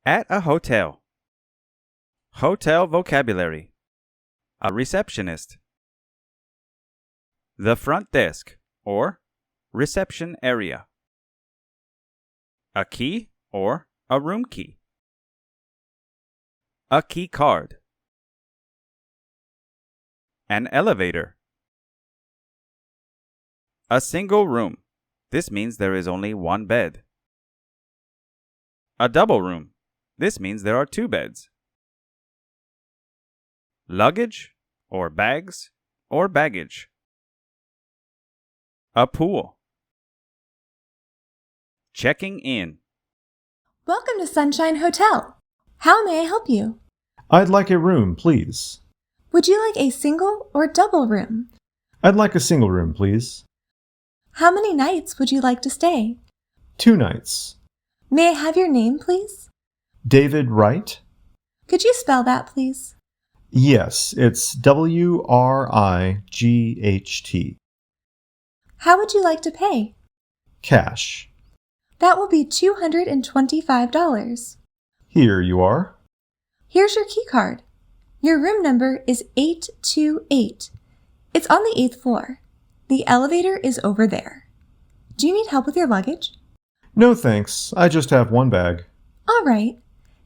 At a hotel. Hotel vocabulary. A receptionist. The front desk or reception area. A key or a room key. A key card. An elevator. A single room. This means there is only one bed. A double room. This means there are two beds. Luggage or bags or baggage. A pool. Checking in. Welcome to Sunshine Hotel. How may I help you? I'd like a room, please. Would you like a single or double room? I'd like a single room, please. How many nights would you like to stay? 2 nights. May I have your name, please? David Wright? Could you spell that, please? Yes, it's W-R-I-G-H-T. How would you like to pay? Cash. That will be $225. Here you are. Here's your key card. Your room number is 828. It's on the 8th floor. The elevator is over there. Do you need help with your luggage? No thanks, I just have one bag. All right.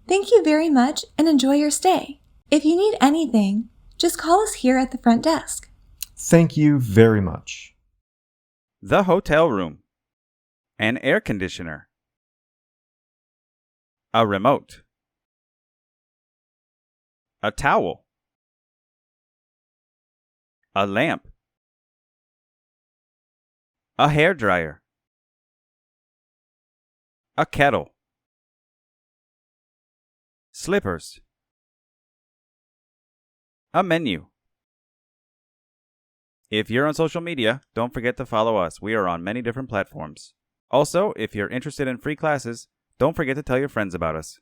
Thank you very much and enjoy your stay. If you need anything, just call us here at the front desk. Thank you very much. The hotel room. An air conditioner. A remote. A towel. A lamp. A hairdryer. A kettle. Slippers. A menu. If you're on social media, don't forget to follow us. We are on many different platforms. Also, if you're interested in free classes, don't forget to tell your friends about us.